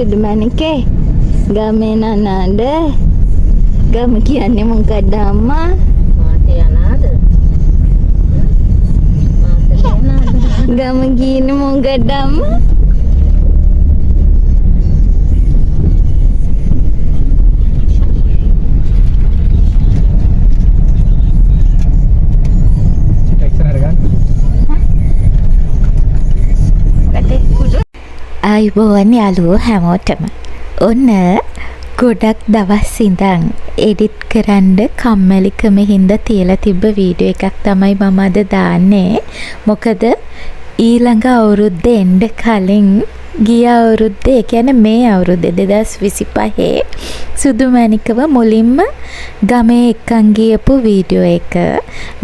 සුදු මැණිකේ ගමේ නනාද ගම කියන්නේ මොකක්ද අම්මා මාතේ යනාද මාතේ යනාද ගම කියන්නේ මොකක්ද අම්මා අයිබෝවන් යාළුවෝ හැමෝටම ඔන්න ගොඩක් දවස් ඉඳන් එඩිට් කරන්න කම්මැලිකම හින්දා තියලා තිබ්බ වීඩියෝ එකක් තමයි මම අද දාන්නේ. මොකද ඊළඟ අවුරුද්දේ එන්න කලින් ගිය අවුරුද්දේ ඒ කියන්නේ මේ අවුරුද්දේ 2025 සුදු මැණිකව මුලින්ම ගමේ එක්කන් ගියපු වීඩියෝ එක.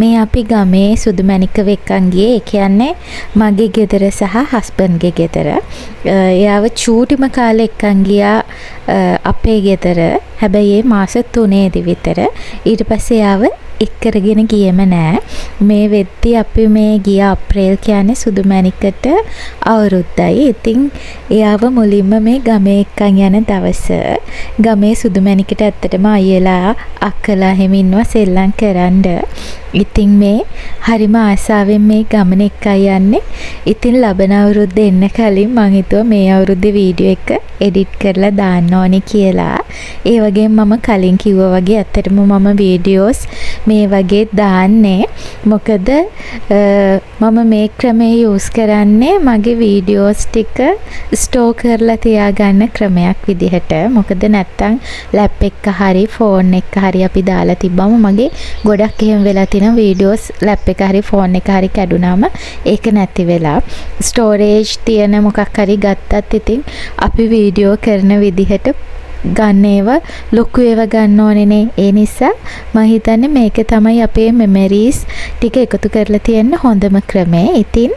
මේ අපි ගමේ සුදු මැණිකව එක්කන් ගියේ. ඒ කියන්නේ මගේ ගෙදර සහ හස්බන්ඩ්ගේ ගෙදර. එයාව චූටිම කාලේ එක්කන් ගියා අපේ ගෙදර. හැබැයි ඒ මාස 3ේදී විතර. ඊට පස්සේ එයාව එක්කරගෙන ගියේම නෑ. මේ වෙද්දි අපි මේ ගිය අප්‍රේල් කියන්නේ සුදු මැණිකට අවුරුද්දයි. ඉතින් එයාව මුලින්ම මේ ගමේ එක්කන් යන දවස ගමේ සුදු මැණිකට ඇත්තටම අයියලා අක්කලා හැම ඉන්නවා සෙල්ලම් කරන්න. ඉතින් මේ හරිම ආසාවෙන් මේ ගමන එක්කයි යන්නේ. ඉතින් ලබන අවුරුද්දේ එන්න කලින් මං හිතුවා මේ අවුරුද්දේ වීඩියෝ එක එඩිට් කරලා දාන්න ඕනේ කියලා. ඒ වගේම මම කලින් කිව්වා වගේ ඇත්තටම මම වීඩියෝස් මේ වගේ දාන්නේ. මොකද මම මේ ක්‍රමය යූස් කරන්නේ මගේ වීඩියෝස් ටික ස්ටෝර් කරලා තියාගන්න ක්‍රමයක් විදිහට. මොකද නැත්තම් ලැප් එක හරි ෆෝන් එක හරි අපි දාලා තිබ්බම මගේ ගොඩක් එහෙම වෙලා තියෙනවා වීඩියෝස් ලැප් එක හරි ෆෝන් එක හරි කැඩුනාම ඒක නැති වෙලා ස්ටෝරේජ් තියෙන මොකක් හරි ගත්තත් ඉතින් අපි වීඩියෝ කරන විදිහට ගන්න ඒවා ලොකු ඒවා ගන්න ඕනේනේ. ඒ නිසා මම හිතන්නේ මේක තමයි අපේ මෙමරීස් ටික එකතු කරලා තියෙන හොඳම ක්‍රමය. ඉතින්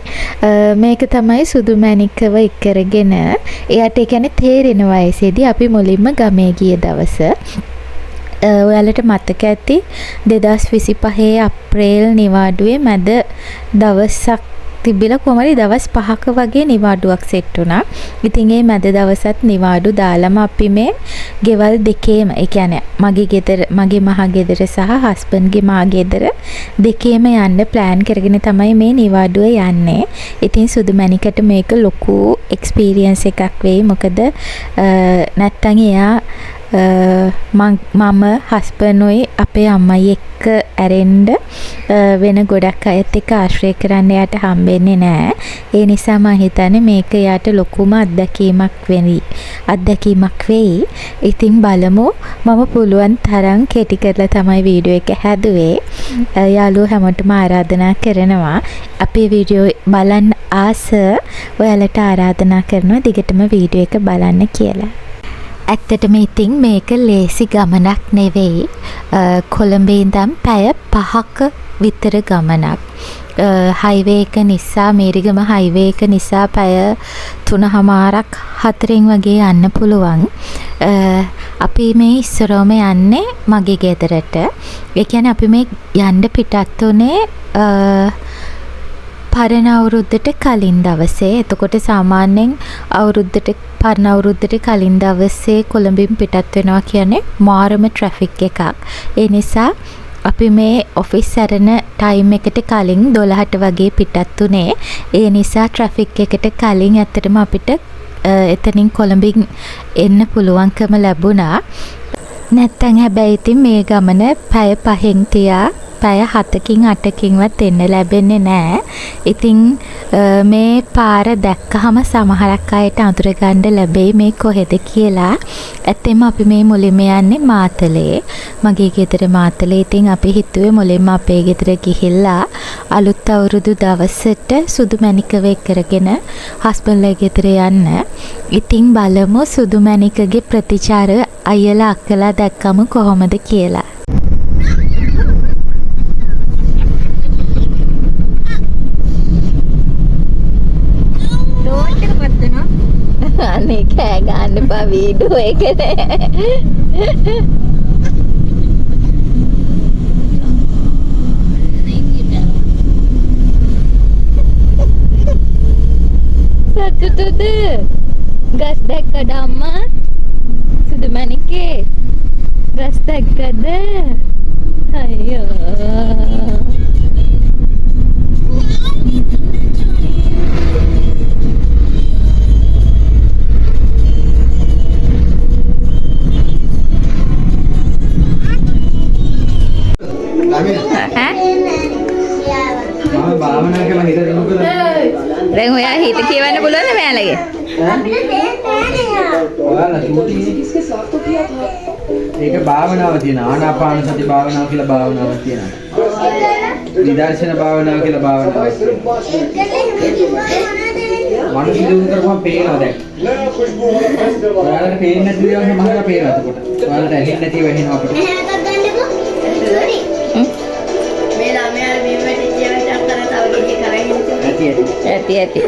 මේක තමයි සුදු මැණිකව එක්කරගෙන එයාට ඒ කියන්නේ තේරෙන වයසේදී අපි මුලින්ම ගමේ ගිය දවස. ඔයාලට මතක ඇති 2025 අප්‍රේල් නිවාඩුවේ මැද දවසක් තිබිලා කොහමරි දවස් 5ක වගේ නිවාඩුවක් සෙට් වුණා. ඉතින් ඒ මැද දවසත් නිවාඩු දාලම අපි මේ ගෙවල් දෙකේම ඒ කියන්නේ මගේ ගෙදර මගේ මහා ගෙදර සහ හස්බන්ඩ්ගේ මහා ගෙදර දෙකේම යන්න ප්ලෑන් කරගෙන තමයි මේ නිවාඩුව යන්නේ. ඉතින් සුදු මැණිකට මේක ලොකු එක්ස්පීරියන්ස් එකක් වෙයි. මොකද නැත්තම් එයා මම හස්බන්ඩ්ෝයි අපේ අම්මයි එක්ක ඇරෙන්න වෙන ගොඩක් අයත් එක්ක ආශ්‍රය කරන්න යාට හම්බෙන්නේ නෑ. ඒ නිසා මම හිතන්නේ මේක යාට ලොකුම අත්දැකීමක් වෙයි. ඉතින් බලමු. මම පුළුවන් තරම් කෙටි කරලා තමයි වීඩියෝ එක හැදුවේ. යාළුවෝ හැමෝටම ආරාධනා කරනවා අපේ වීඩියෝ බලන්න ආස ඔයාලට ආරාධනා කරනවා දිගටම වීඩියෝ එක බලන්න කියලා. ඇත්තටම ඉතින් මේක ලේසි ගමනක් නෙවෙයි. කොළඹ ඉඳන් පැය 5ක විතර ගමනක්. හයිවේ එක නිසා මේරිගම හයිවේ එක නිසා පැය 3:00ක් 4න් වගේ යන්න පුළුවන්. අපි මේ ඉස්සරෝම යන්නේ මගේ ගෙදරට. ඒ කියන්නේ අපි මේ යන්න පිටත් උනේ පරණ අවුරුද්දට කලින් දවසේ. එතකොට සාමාන්‍යයෙන් පරණ අවුරුද්දට කලින් දවසේ කොළඹින් පිටත් වෙනවා කියන්නේ මාරම ට්‍රැෆික් එකක්. ඒ නිසා අපි මේ ඔෆිස් සැරෙන ටයිම් එකට කලින් 12ට වගේ පිටත් උනේ. ඒ නිසා ට්‍රැෆික් එකට කලින් ඇත්තටම අපිට එතනින් කොළඹින් එන්න පුළුවන්කම ලැබුණා. නැත්තම් හැබැයි ඉතින් මේ ගමන පැය 5න් තියා පැය 7කින් 8කින්වත් එන්න ලැබෙන්නේ නෑ. ඉතින් මේ පාර දැක්කහම සමහරක් අයට අඳුරගන්න ලැබෙයි මේ කොහෙද කියලා. ඇත්තෙන්ම අපි මේ මුලින්ම යන්නේ මාතලේ. මගේ ගෙදර මාතලේ. ඉතින් අපි හිතුවේ මුලින්ම අපේ ගෙදර ගිහිල්ලා අලුත් අවුරුදු දවසට සුදු මැණිකව කරගෙන හස්බන්ඩ්ලා ගෙදර යන්න. ඉතින් බලමු සුදු මැණිකගේ ප්‍රතිචාර අයියලා අක්කලා දැක්කම කොහොමද කියලා. අනේ කෑ ගන්න බා වීඩියෝ එකනේ. සතුටුද? ගස් දැක්කද අම්මා? සුදු මණිකේ ගස් දැක්කද? අයියෝ. භාවනා කරලා හිත දෙනකොට දැන් ඔයා හිත කියවන්න පුළුවන්ද මෙයාලගේ? ඔයාලා චූටි ඒක භාවනාව තියෙන ආනාපාන සති භාවනාව කියලා භාවනාවක් තියෙනවා. විදර්ශන භාවනාව කියලා භාවනාවක් තියෙනවා. මනස දියුණු කරපුවම පේනවා දැන්. ඔයාලට පේන්නේ නැති දේවල් සමහරවල් පේනවා එතකොට. ඔයාලට ඇහෙන්නේ නැතිව ඇහෙනවා අපිට. ඇති.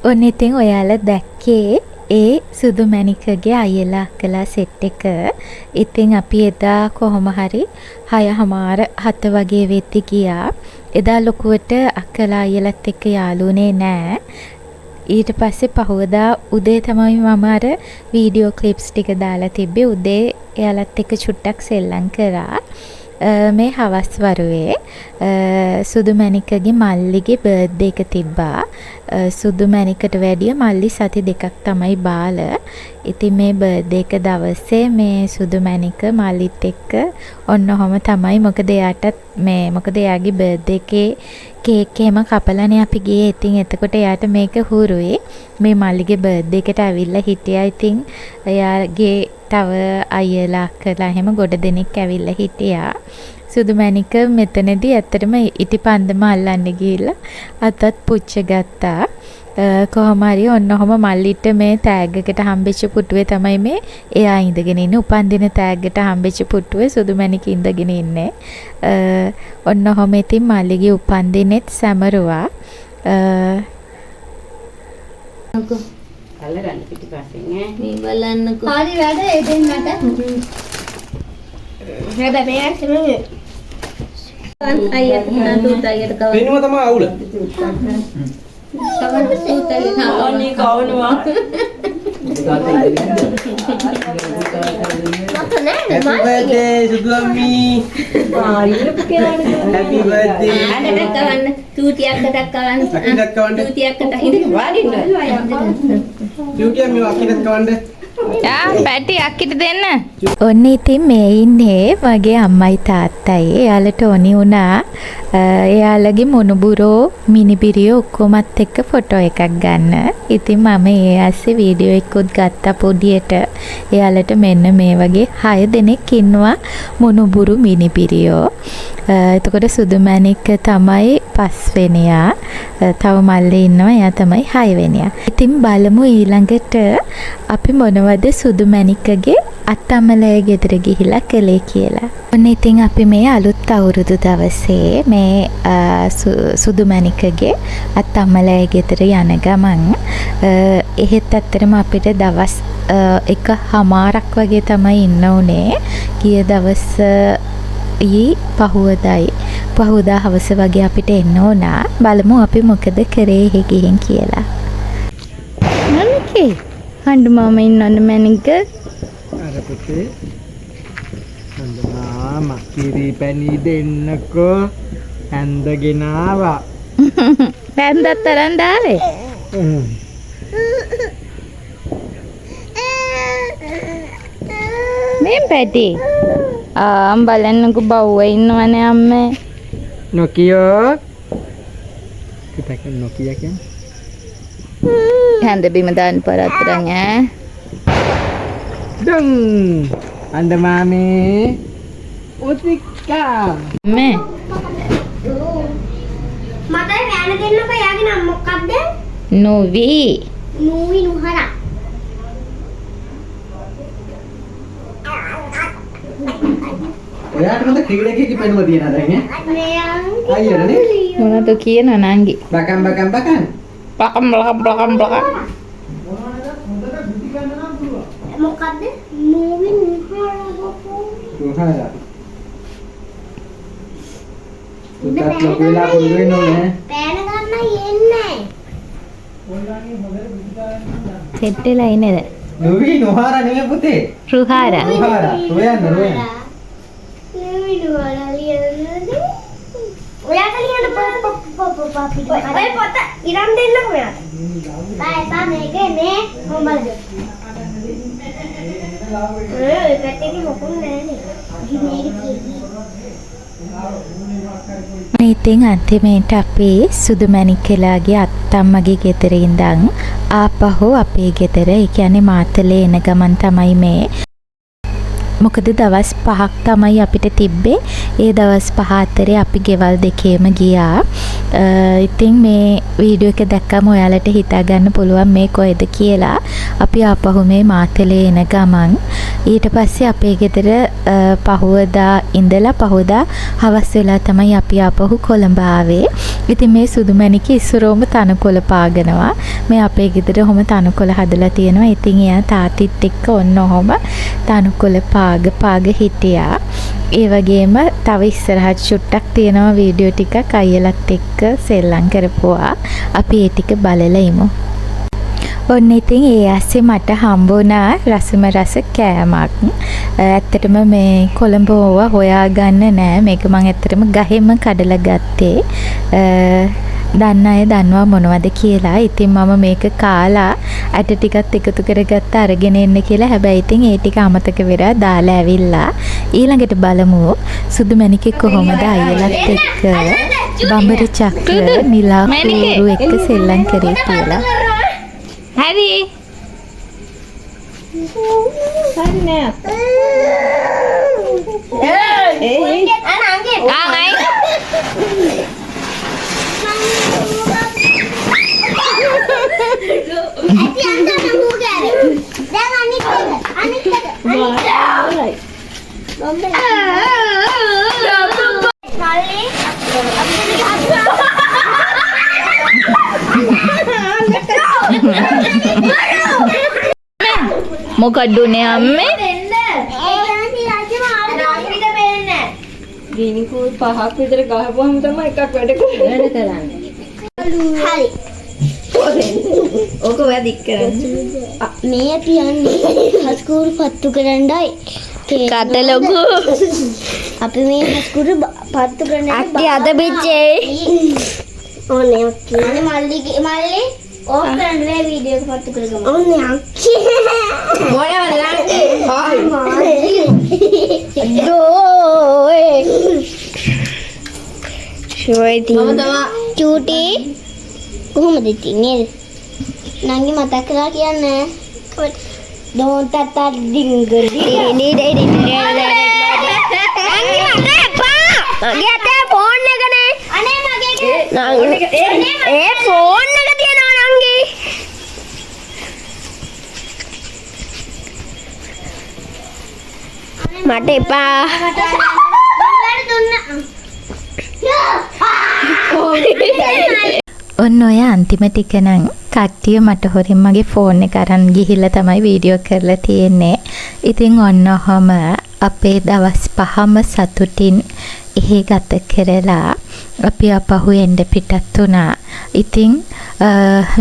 ඔන්න ඉතින් ඔයාලා දැක්කේ ඒ සුදු මැණිකගේ අයියලා අක්කලා සෙට් එක. ඉතින් අපි එදා කොහොම හරි 6:00 වගේ වෙද්දි ගියා. එදා ලොකුවට අක්කලා අයියලත් එක්ක යාළුනේ නෑ. ඊට පස්සේ පහවදා උදේ තමයි මම අර වීඩියෝ ක්ලිප්ස් ටික දාලා තිබ්බේ. උදේ එයාලත් එක්ක චුට්ටක් සෙල්ලම් කරා. මේ හවස් වරුවේ සුදු මැණිකගේ මල්ලිගේ බර්ත්ඩේ එක තිබ්බා. සුදු මැණිකට වැඩිය මල්ලි සති 2ක් තමයි බාල. ඉතින් මේ බර්ත්ඩේ එක දවසේ මේ සුදු මැණික මල්ලිත් එක්ක ඔන්න ඔහම තමයි. මොකද එයාගේ බර්ත්ඩේ එකේ කේක් එහෙම කපලානේ අපි ගියේ. ඉතින් එතකොට එයාට මේක හුරුයි. මේ මල්ලිගේ බර්ත්ඩේ එකට ඇවිල්ලා හිටියා. ඉතින් එයාගේ තව අයියලා අක්කලා එහෙම ගොඩ දෙනෙක් ඇවිල්ලා හිටියා. සුදු මැණික මෙතනදී ඇත්තටම ඉටිපන්දම අල්ලන්න ගිහිල්ලා අතත් පුච්ච ගත්තා. කොහොම හරි ඔන්න ඔහම මල්ලිට මේ තෑග් එකට හම්බෙච්ච පුටුවේ තමයි මේ එයා ඉඳගෙන ඉන්නේ. උපන්දින තෑග්ගට හම්බෙච්ච පුටුවේ සුදු මැණික ඉඳගෙන ඉන්නේ. ඔන්න ඔහම ඉතින් මල්ලිගේ උපන්දිනෙත් සැමරුවා. අල්ලගන්න පිටිපස්සෙන් ඈ. මේ බලන්නකෝ. හරි වැඩ ඒ දෙන්නට. හැබැයි මෙයා තමයි අයියට දුත් අයියට කව. වෙනව තමයි අවුල. කවන්න සූතලේ ඕනේ කවනවා. Happy birthday සුදු අම්මී. Happy birthday. අනේ කවන්න චූටියක්කට කවන්න. අකිලක් කවන්න. චූටියක්කට හිටින් වාඩින්න. චූටි අම්මී අකිලක් කවන්න. පැටි අක්කිට දෙන්න. ඔන්න ඉතින් මේ ඉන්නේ මගේ අම්මයි තාත්තයි. එයාලට ඕනි වුණා එයාලගේ මොනුබුරෝ මිනිබිරියෝ ඔක්කොමත් එක්ක ෆොටෝ එකක් ගන්න. ඉතින් මම ඒ ඇස්සේ වීඩියෝ එකකුත් ගත්තා පොඩියට. එයාලට මෙන්න මේ වගේ 6 දෙනෙක් ඉන්නවා මොනුබුරු මිනිබිරියෝ. එතකොට සුදු මැණික තමයි 5 වෙනියා. තව මල්ලේ ඉන්නවා එයා තමයි 6 වෙනියා. ඉතින් බලමු ඊළඟට අපි මොනවද සුදු මැණිකගේ අත්තම්මලේ ගෙදර ගිහිලා කළේ කියලා. ඔන්න ඉතින් අපි මේ අලුත් අවුරුදු දවසේ මේ සුදු මැණිකගේ අත්තම්මලේ ගෙදර යන ගමන් එහෙත් ඇත්තටම අපිට දවස් 1:00 වගේ තමයි ඉන්න උනේ. ගිය දවස් පහුවදා හවස වගේ අපිට එන්න ඕනා. බලමු අපි මොකද කරේ එහෙ ගිහින් කියලා. මණිකේ හඬ මාම ඉන්නවද මැණික? අර පුතේ. හඳුනා මක්කිරි පැණි දෙන්නකෝ. හැන්දගෙන ආවා. දැන්දත් තරන් දාවේ. මේ පැටි බලන්නකෝ බව්ව ඉන්නවනේ අම්මේ. නොකියෝ. කිතක නොකිය කියන්නේ. හැන්ද බිම දාන්න පරතරන් ඈ. Dong. Anda mami. Utika. මේ මට වැණ දෙන්නකෝ යාගේ නම මොකක්ද? නොවි. නූවි නුහර. ඔයාට මත ක්‍රීඩකයෙක්ගේ පෙනුම තියනද දැන් ඈ? මෙයා අයියනේ. මොනවද කියනවා නංගි? බකම්. බකම් බකම්. මොකක්ද? නූවි නුහර. Tuhara. Tutat lo pila pun duwe no ne. පෑන ගන්න යන්නේ. සෙට් වෙලා ඉන්නේද? නොවි නොහාර නෙමෙයි පුතේ. රුහාර. නොහාර. රොයන්න. නූවි නුහාරා ලියන්නද? ඔයාට ලියන්න පොත ඉරන් දෙන්නකෝ ඔයාට. බයි මේකේ මේ මොම්බලද? ඒ පැත්තේ මොකුත් නැහැ නේ. ඉතින් අන්තිමේට අපි සුදු මැණික්කලාගේ අත්තම්මගේ ගෙදර ඉඳන් ආපහු අපේ ගෙදර, ඒ කියන්නේ මාතලේ එන ගමන් තමයි මේ. මොකද දවස් 5ක් තමයි අපිට තිබ්බේ. ඒ දවස් 5 අතරේ අපි ගෙවල් දෙකේම ගියා. ඉතින් මේ වීඩියෝ එක දැක්කම ඔයාලට හිතා ගන්න පුළුවන් මේ කොහෙද කියලා. අපි ආපහු මේ මාතලේ එන ගමන් ඊට පස්සේ අපේ ගෙදර පහුවදා ඉඳලා පහුවදා හවස් වෙලා තමයි අපි ආපහු කොළඹ ආවේ. ඉතින් මේ සුදු මැණික ඉස්සරෝම තනකොළ පාගනවා. මේ අපේ ගෙදර ඔහොම තනකොළ හදලා තියෙනවා. ඉතින් එයා තාත්තිත් එක්ක ඔන්න ඔහොම තනකොළ පාග හිටියා. ඒ වගේම තව ඉස්සරහට චුට්ටක් තියෙනවා වීඩියෝ ටිකක් අයියලත් එක්ක සෙල්ලම් කරපුවා. අපි ඒ ටික බලලා ඉමු. ඔන්න ඉතින් ඒ ඇස්සේ මට හම්බුණා රසම රස කෑමක්. ඇත්තටම මේ කොළඹ ඕවා හොයාගන්න නෑ. මේක මම ඇත්තටම ගහෙම කඩලා ගත්තේ. දන්න අය දන්නවා මොනවද කියලා. ඉතින් මම මේක කාලා ඇට ටිකත් එකතු කරගත්ත අරගෙන එන්න කියලා. හැබැයි ඉතින් ඒ ටික අමතක වෙලා දාලා ඇවිල්ලා. ඊළඟට බලමු සුදු මැණිකේ කොහොමද අයියලත් එක්ක බඹර චක්‍ර නිලා කූරු එක්ක සෙල්ලම් කරේ කියලා. හරි. අනංගේ මොකද්දුනේ අම්මේ? ගිනිකෝ 5ක් විතර ගහපුවාම තමයි එකක් වැඩ කරන්නේ. හරි. ඕක ඔයා දික් කරන්නේ. මේ කියන්නේ හස්කූරු පත්තු කරන්නයි. කට ලොකු. අපි මේ හස්කූරු පත්තු කරන්න අක්කි අද බිච්චේ. ඕනේ අක්කි. අනේ මල්ලි ඕෆ් කරන්න මේ වීඩියෝ එක පත්තු කරගමු. ඕනේ අක්කි. චූටි කොහොමද ඉන්නේ? නංගි මතක් කරලා කියන්නේ. Don't touch dingle. Nංගි මට එපා. මගේ අතේ ෆෝන් එක නේ. අනේ මගේ ඒ ෆෝන් එක තියනවා නංගි. මට එපා. ඔන්න ඔය අන්තිම ටික නම් කට්ටිය මට හොරෙන් මගේ ෆෝන් එක අරන් ගිහිල්ලා තමයි වීඩියෝ කරලා තියෙන්නේ. ඉතින් ඔන්න ඔහම අපේ දවස් 5ම සතුටින් එහෙ ගත කරලා අපි අපහු එන්න පිටත් වුණා. ඉතින්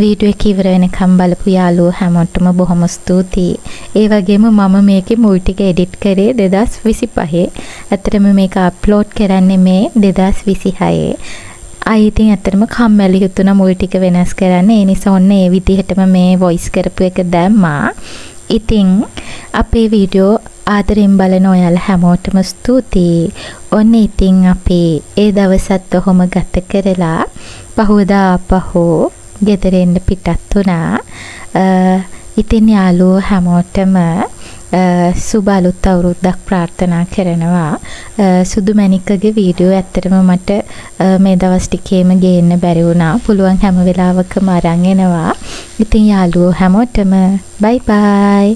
වීඩියෝ එක ඉවර වෙනකම් බලපු යාළුවෝ හැමෝටම බොහොම ස්තුතියි. ඒ වගේම මම මේකේ මුල් ටික එඩිට් කරේ 2025. ඇත්තටම මේක අප්ලෝඩ් කරන්නේ මේ 2026. ඉතින් ඇත්තටම කම්මැලි හිතුණා මුල් ටික වෙනස් කරන්න. ඒ නිසා ඔන්න ඒ විදිහටම මේ වොයිස් කරපු එක දැම්මා. ඉතින් අපේ වීඩියෝ ආදරෙන් බලන ඔයාලා හැමෝටම ස්තුතියි. ඔන්න ඉතින් අපි ඒ දවසත් ඔහොම ගත කරලා පහුවදා ආපහු ගෙදර එන්න පිටත් වුණා. ඉතින් යාළුවෝ හැමෝටම සුබ අලුත් අවුරුද්දක් ප්‍රාර්ථනා කරනවා. සුදු මැණිකගේ වීඩියෝ ඇත්තටම මට මේ දවස් ටිකේම ගේන්න බැරි වුණා. පුළුවන් හැම වෙලාවකම අරන් එනවා. ඉතින් යාළුවෝ හැමෝටම බයි බයි.